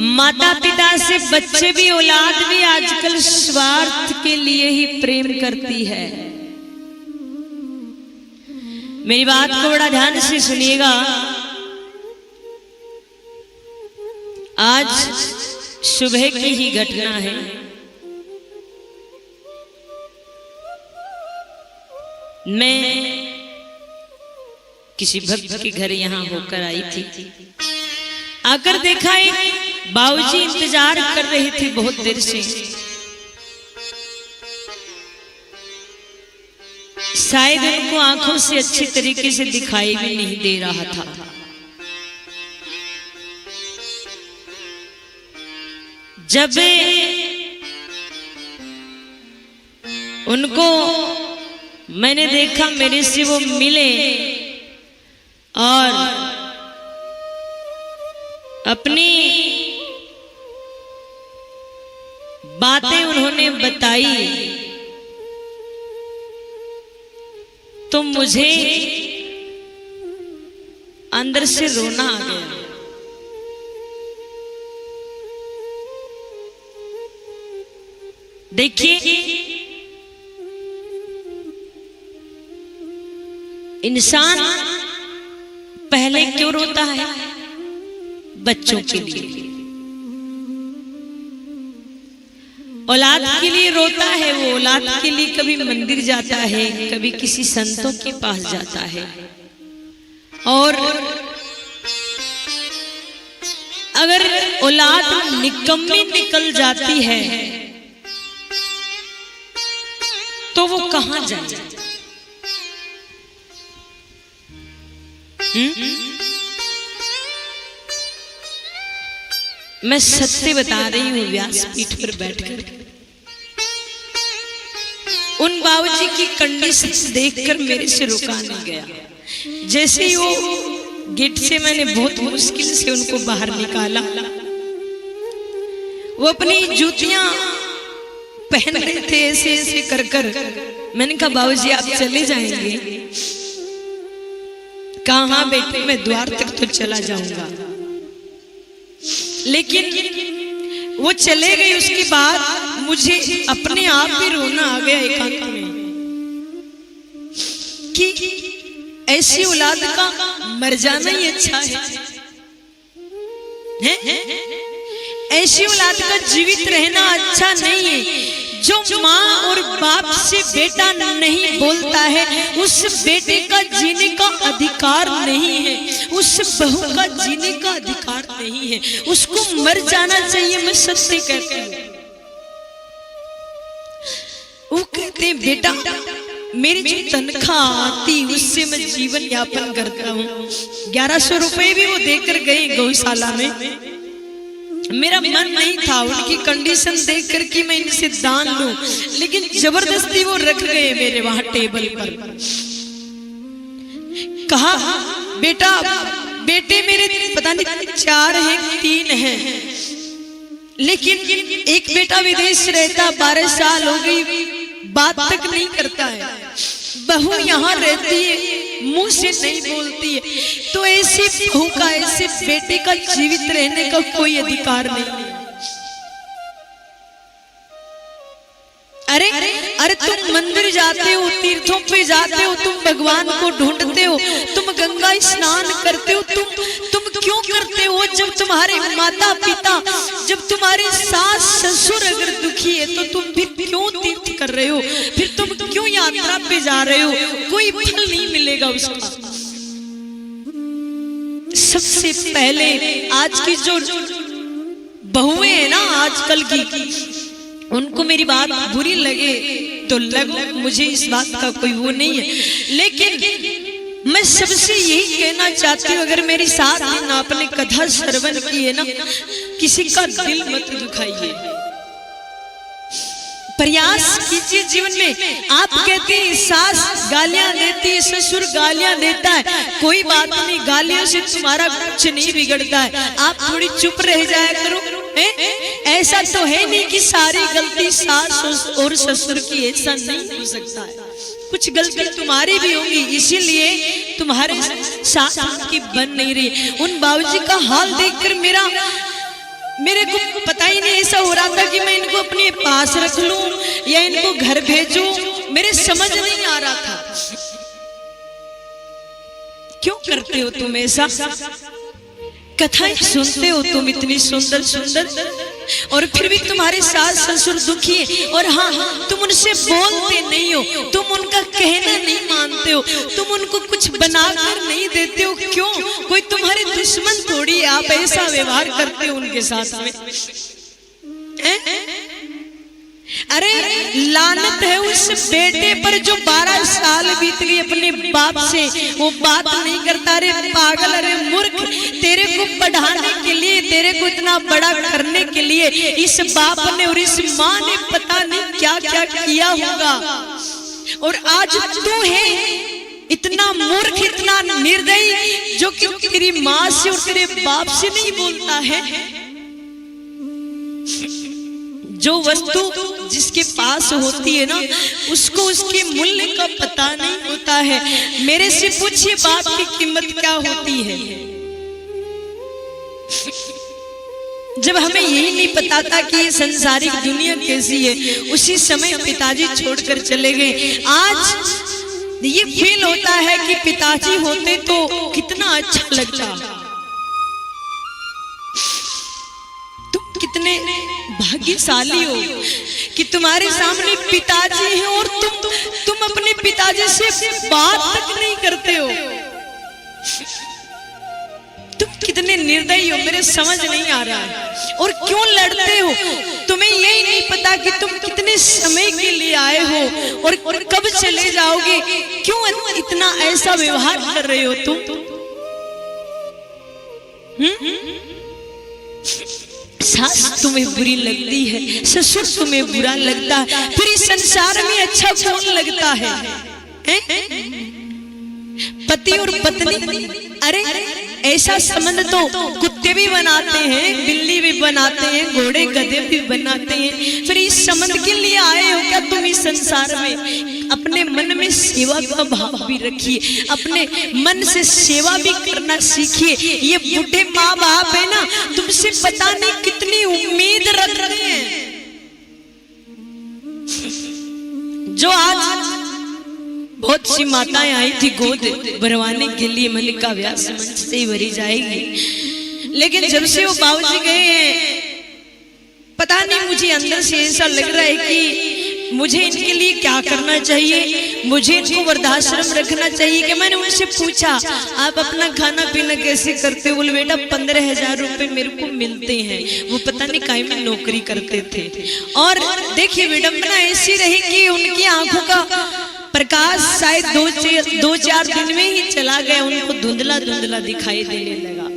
माता पिता से बच्चे भी औलाद भी आजकल स्वार्थ के लिए ही प्रेम करती है। मेरी बात को बड़ा ध्यान से सुनिएगा। आज सुबह की ही घटना है। मैं किसी भक्त के घर यहां होकर आई थी। आकर देखा एक बाबूजी इंतजार कर रहे थे बहुत देर से। शायद उनको आंखों से अच्छी तरीके से दिखाई भी नहीं दे रहा था। जब उनको मैंने देखा, मेरे से वो मिले और अपनी बातें उन्होंने बताई, तो मुझे अंदर से रोना आ गया। देखिए, इंसान पहले क्यों रोता है? बच्चों के लिए, औलाद के लिए रोता है। वो औलाद के लिए कभी मंदिर जाता है, कभी किसी संतों के पास जाता है। और अगर औलाद निकम्मी निकल जाती है तो वो कहां जाए? मैं सत्य बता रही हूं। व्यासपीठ पर बैठकर उन बाबूजी की कंडीशन देखकर मेरे से रुका नहीं गया। जैसे ही वो गेट से, मैंने बहुत मुश्किल से उनको बाहर निकाला। वो अपनी जूतियां पहन रहे थे ऐसे ऐसे कर कर। मैंने कहा, बाबूजी आप चले जाएंगे? कहा, हाँ बेटे, मैं द्वार तक तो चला जाऊंगा। लेकिन वो चले गए। उसके बाद मुझे अपने आप ही रोना आ गया एकांत में कि ऐसी औलाद का मर जाना ही अच्छा है? ऐसी औलाद का जीवित रहना अच्छा नहीं है। जो माँ और बाप से बेटा नहीं बोलता है, उस बेटे का जीने का अधिकार नहीं है, उस बहू का जीने का अधिकार नहीं है। उसको मर जाना चाहिए। मैं सत्य कहती हूँ। वो कहते हैं, बेटा मेरी जो तनख्वाह आती उससे मैं जीवन यापन करता हूँ। 1100 रुपए भी वो देकर गए गौशाला में। मेरा मन नहीं था उनकी कंडीशन देख कर कि मैं इनसे दान लूं, लेकिन जबरदस्ती वो रख गए मेरे वहां टेबल पर। कहा, बेटा, बेटे मेरे पता नहीं 4 हैं 3 हैं, लेकिन एक बेटा विदेश रहता, 12 साल हो गई, बात तक नहीं करता है। बहू यहाँ रहती है, मुंह से नहीं बोलती है। तो ऐसे बहू का, ऐसे बेटे का जीवित रहने का कोई अधिकार नहीं। अरे तुम मंदिर जाते हो, तीर्थों पे जाते हो, तुम भगवान को ढूंढते हो, तुम गंगा स्नान करते हो, तुम क्यों करते हो? जब तुम्हारे माता पिता, जब तुम्हारे सास ससुर अगर दुखी है तो तुम फिर क्यों तीर्थ कर रहे हो? फिर तुम क्यों यात्रा पे जा रहे हो? कोई फल नहीं मिलेगा उसका। सबसे पहले आज की जो बहुएं हैं ना आजकल की, उनको मेरी बात बुरी लगे तो लगो, मुझे इस बात का कोई वो नहीं है। लेकिन मैं सबसे यही कहना चाहती हूँ, अगर मेरी साथ ना आपने कथा श्रवण की है ना, किसी का दिल मत दुखाइए। प्रयास कीजिए जीवन में। आप कहते हैं सास गालियां देती है, ससुर गालियां देता है, कोई बात नहीं, गालियों से तुम्हारा कुछ नहीं बिगड़ता है। आप थोड़ी चुप रह जाया करो। ऐसा तो है नहीं कि सारी गलती सास और ससुर की, ऐसा नहीं हो सकता है। कुछ गलती तुम्हारी भी होगी, इसीलिए तुम्हारे साथ की बन नहीं रही। उन बाबूजी का हाल देखकर मेरे को पता ही नहीं ऐसा हो रहा था कि मैं इनको अपने पास रख लूं या इनको घर भेजूं, मेरे समझ नहीं आ रहा था। क्यों करते हो तुम ऐसा? कथाएं सुनते हो तुम इतनी सुंदर सुंदर, और फिर भी तुम्हारे सास ससुर दुखी है, और हाँ तुम उनसे बोलते नहीं हो, तुम उनका कहना नहीं मानते हो, तुम उनको कुछ बनाकर नहीं देते हो। क्यों? कोई तुम्हारे दुश्मन थोड़ी है, आप ऐसा व्यवहार करते हो उनके साथ में। अरे लानत है उस बेटे पर जो 12 साल बीत गए अपने बाप से वो बात नहीं करता। अरे पागल, अरे मूर्ख, तेरे को पढ़ाने के लिए, तेरे को इतना बड़ा करने के लिए इस बाप ने और इस माँ ने पता नहीं क्या क्या किया होगा, और आज तू है इतना मूर्ख, इतना निर्दयी, जो कि तेरी माँ से और तेरे बाप से नहीं बोलता है। जो वस्तु जिसके पास होती है ना, उसको उसके मूल्य का पता नहीं होता है। मेरे से पूछिए बाप की कीमत क्या होती है। जब हमें यही नहीं पता था कि ये संसारिक दुनिया कैसी है, उसी समय पिताजी छोड़कर चले गए। आज ये फील होता है कि पिताजी होते तो कितना अच्छा लगता। कितने भाग्यशाली हो कि तुम्हारे सामने पिताजी हैं और तुम अपने पिताजी से बात तक नहीं करते हो। तुम कितने निर्दयी हो, मेरे समझ नहीं आ रहा है। और क्यों लड़ते हो? तुम्हें यही नहीं पता कि तुम कितने समय के लिए आए हो और कब चले जाओगे। क्यों इतना ऐसा व्यवहार कर रहे हो तुम? सास तुम्हें बुरी लगती है, ससुर तुम्हें बुरा लगता है, फिर इस संसार में अच्छा कौन लगता है? पति और पत्नी, अरे ऐसा संबंध तो कुत्ते भी बनाते हैं, बिल्ली भी बनाते हैं, घोड़े गधे भी बनाते हैं। फिर इस संबंध के लिए आए हो क्या तुम इस संसार में? अपने मन में सेवा का भाव भी रखिए, अपने मन से सेवा भी करना सीखिए। ये बूढ़े माँ बाप है ना, तुमसे पता नहीं कितनी उम्मीद रख रहे हैं। जो आज बहुत सी माताएं आई थी गोद भरवाने के लिए, मलिका व्यास मंच से ही भरी जाएगी, लेकिन जब से वो बाबूजी गए हैं, पता नहीं मुझे अंदर से ऐसा लग रहा है कि मुझे इनके लिए क्या करना चाहिए, मुझे इनको वृद्धाश्रम रखना चाहिए। कि मैंने उनसे पूछा आप अपना खाना पीना कैसे करते हो? बोले बेटा 15,000 रुपए मेरे को मिलते हैं। वो पता नहीं काहे में नौकरी करते थे। और देखिए विडंबना ऐसी रही कि उनकी आंखों का प्रकाश शायद 2-4 दिन में ही चला गया, उनको धुंधला धुंधला दिखाई देने लगा।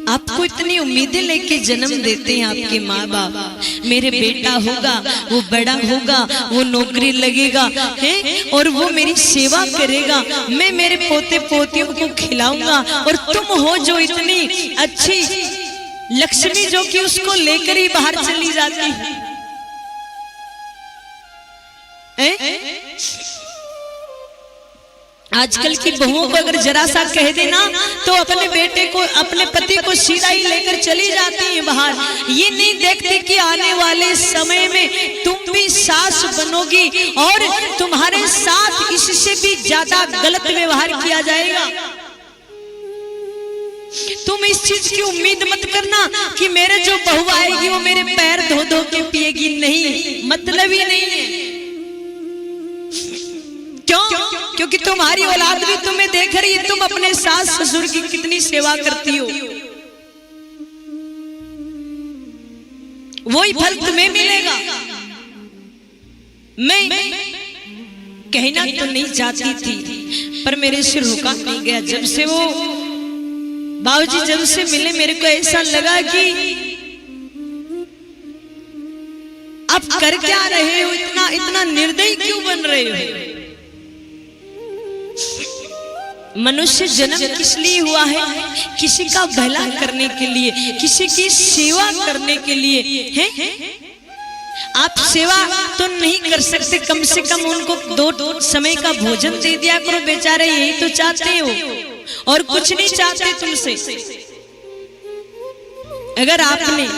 आपको इतनी उम्मीदें लेके जन्म देते हैं आपके माँ बाप, मेरे बेटा होगा, वो बड़ा होगा, वो नौकरी लगेगा है और वो मेरी सेवा करेगा, मैं मेरे पोते पोतियों को खिलाऊंगा, और तुम हो जो इतनी अच्छी लक्ष्मी जो कि उसको लेकर ही बाहर चली जाती है। आजकल की बहुओं को अगर जरा सा कह देना तो अपने बेटे को, अपने पति को सीधा ही लेकर चली जाती है बाहर। ये नहीं देखती कि आने वाले समय में तुम भी सास बनोगी और तुम्हारे साथ इससे भी ज्यादा गलत व्यवहार किया जाएगा। तुम इस चीज की उम्मीद मत करना कि मेरे जो बहू आएगी वो मेरे पैर धो धो के पिएगी, नहीं, मतलब ही नहीं है। क्यों? क्योंकि तुम्हारी औलाद भी तुम्हें देख रही है, तुम अपने सास ससुर की कितनी सेवा करती हो, वही फल तुम्हें मिलेगा। मैं कहना तो नहीं चाहती थी, पर मेरे से रुका नहीं गया। जब से वो बाबूजी जब से मिले, मेरे को ऐसा लगा कि आप कर क्या रहे हो, इतना निर्दयी क्यों बन रहे हो? मनुष्य जन्म किस लिए हुआ है? किसी का भला करने के लिए, किसी की सेवा करने के लिए है। आप सेवा तो नहीं कर सकते, कम से कम उनको 2 समय का भोजन दे दिया करो बेचारे, यही तो चाहते हो। और कुछ नहीं चाहते तुमसे। अगर आपने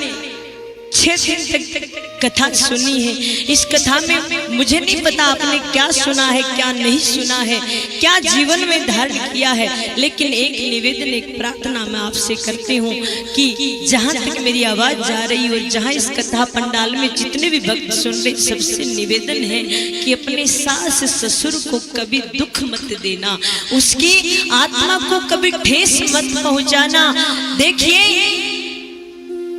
6 दिन तक कथा सुनी है, इस कथा में मुझे नहीं पता आपने क्या सुना है, क्या नहीं सुना है, क्या जीवन में धारण किया है, लेकिन एक निवेदन, एक प्रार्थना मैं आपसे करती हूँ कि जहाँ तक मेरी आवाज जा रही हो, जहाँ इस कथा पंडाल में जितने भी भक्त सुन रहे, सबसे निवेदन है कि अपने सास ससुर को कभी दुख मत देना, उसकी आत्मा को कभी ठेस मत पहुंचाना। देखिए,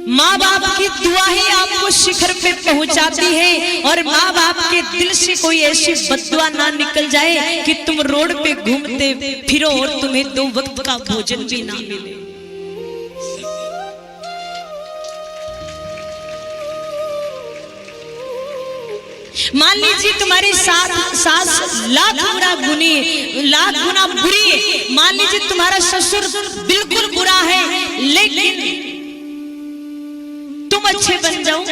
माँ बाप की दुआ ही आपको शिखर पे पहुंचाती है, और माँ बाप के दिल से कोई ऐसी बद्दुआ ना निकल जाए कि तुम रोड पे घूमते फिरो और तुम्हें 2 वक्त का भोजन भी ना मिले। मान लीजिए तुम्हारी सास लाख गुना बुरी है, मान लीजिए तुम्हारा ससुर बिल्कुल बुरा है, लेकिन तुम अच्छे बन जाओ,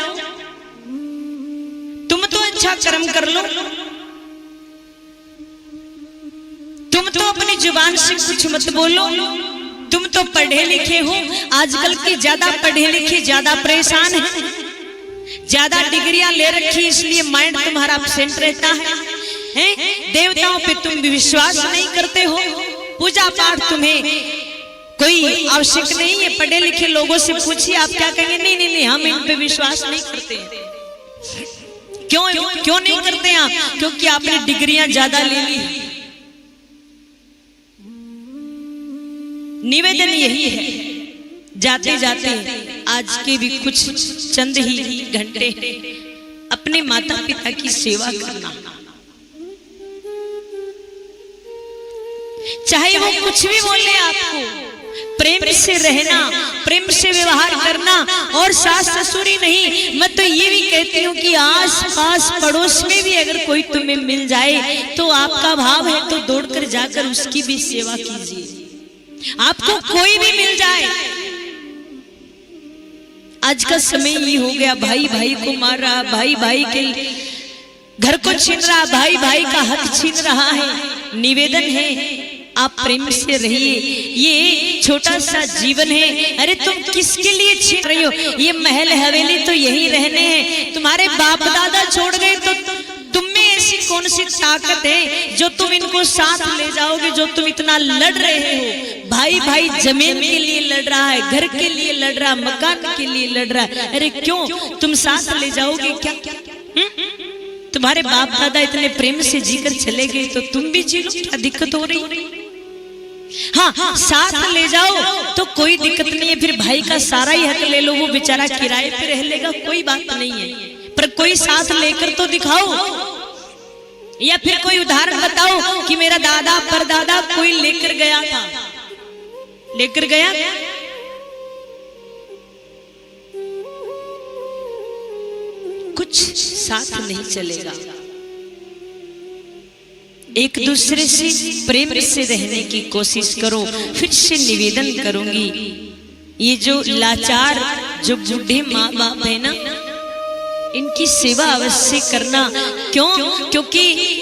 तुम तो अच्छा कर्म कर लो, तुम तो अपनी जुबान से कुछ मत बोलो, तुम तो पढ़े लिखे हो। आजकल के ज्यादा पढ़े लिखे ज्यादा परेशान हैं, ज्यादा डिग्रियां ले रखी, इसलिए माइंड तुम्हारा एब्सेंट रहता है। देवताओं पे तुम भी विश्वास नहीं करते हो, पूजा पाठ तुम्हें कोई आवश्यक नहीं है। पढ़े लिखे लोगों से पूछिए, आप क्या कहेंगे? नहीं नहीं नहीं, हम इन पे विश्वास नहीं करते। क्यों नहीं करते आप? क्योंकि आपने डिग्रियां ज्यादा ले ली। निवेदन यही है, जाते जाते आज के भी कुछ चंद ही घंटे अपने माता पिता की सेवा करना, चाहे वो कुछ भी बोले, आपको प्रेम से रहना, प्रेम से व्यवहार करना। और सास ससुर ही नहीं, मैं तो ये भी कहती हूँ कि आस पास पड़ोस में भी अगर कोई तुम्हें मिल जाए तो आपका भाव है तो दौड़कर जाकर उसकी भी सेवा कीजिए। आपको कोई भी मिल जाए, आज का समय ये हो गया, भाई भाई को मार रहा, भाई भाई के घर को छीन रहा, भाई भाई का हक छीन रहा है। निवेदन है, आप प्रेम से रहिए, ये छोटा सा जीवन है। अरे तुम किसके लिए छीन रही हो? ये महल हवेली तो यही रहने हैं, तुम्हारे बाप दादा छोड़ गए तो तुम में ऐसी कौन सी ताकत है जो तुम इनको साथ ले जाओगे? जो तुम इतना लड़ रहे हो, भाई भाई जमीन के लिए लड़ रहा है, घर के लिए लड़ रहा, मकान के लिए लड़ रहा है, अरे क्यों तुम साथ ले जाओगे क्या? तुम्हारे बाप दादा इतने प्रेम से जीकर चले गए तो तुम भी जी लो, क्या दिक्कत हो रही? हाँ, साथ ले जाओ तो कोई दिक्कत नहीं है, फिर भाई का सारा ही हक ले लो, वो बेचारा किराए पे रह लेगा, कोई बात नहीं है, पर कोई साथ लेकर तो दिखाओ। या फिर कोई उदाहरण बताओ कि मेरा दादा परदादा कोई लेकर गया था, लेकर गया, कुछ साथ नहीं चलेगा। एक दूसरे से प्रेम से रहने की कोशिश करो। फिर से निवेदन करूंगी, ये जो लाचार जो बूढ़े माँ बाप है ना, इनकी सेवा अवश्य करना। क्यों? क्योंकि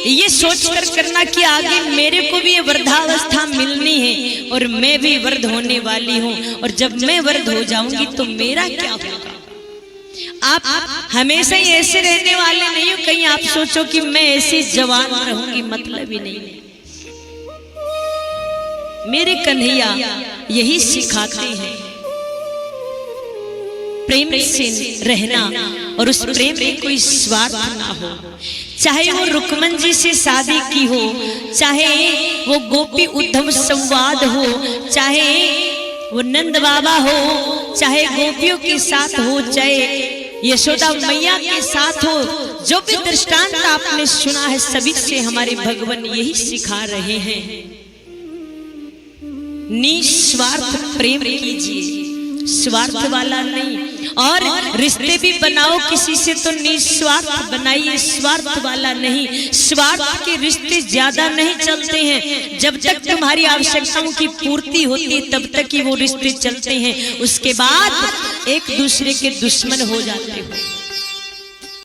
ये सोचकर करना कि आगे मेरे को भी ये वृद्धावस्था मिलनी है और मैं भी वृद्ध होने वाली हूँ, और जब मैं वृद्ध हो जाऊंगी तो मेरा क्या होगा। आप हमेशा ही ऐसे रहने वाले नहीं हो, कहीं आप सोचो कि मैं ऐसी जवान रहूंगी, मतलब ही नहीं है। मेरे कन्हैया यही सिखाते हैं, प्रेम से रहना, और उस प्रेम में कोई स्वार्थ ना हो। चाहे वो रुक्मन जी से शादी की हो, चाहे वो गोपी उद्धव संवाद हो, चाहे वो नंद बाबा हो, चाहे गोपियों के साथ हो, चाहे यशोदा मैया के साथ हो, जो भी दृष्टांत आपने सुना है सभी से हमारे भगवान यही सिखा रहे हैं, निस्वार्थ प्रेम कीजिए, स्वार्थ वाला नहीं। और रिश्ते भी बनाओ किसी से तो निस्वार्थ बनाइए, स्वार्थ वाला नहीं। स्वार्थ के रिश्ते ज्यादा नहीं चलते हैं, जब तक तुम्हारी आवश्यकताओं की पूर्ति होती है तब तक ही वो रिश्ते चलते हैं, उसके बाद एक दूसरे के दुश्मन हो जाते हो।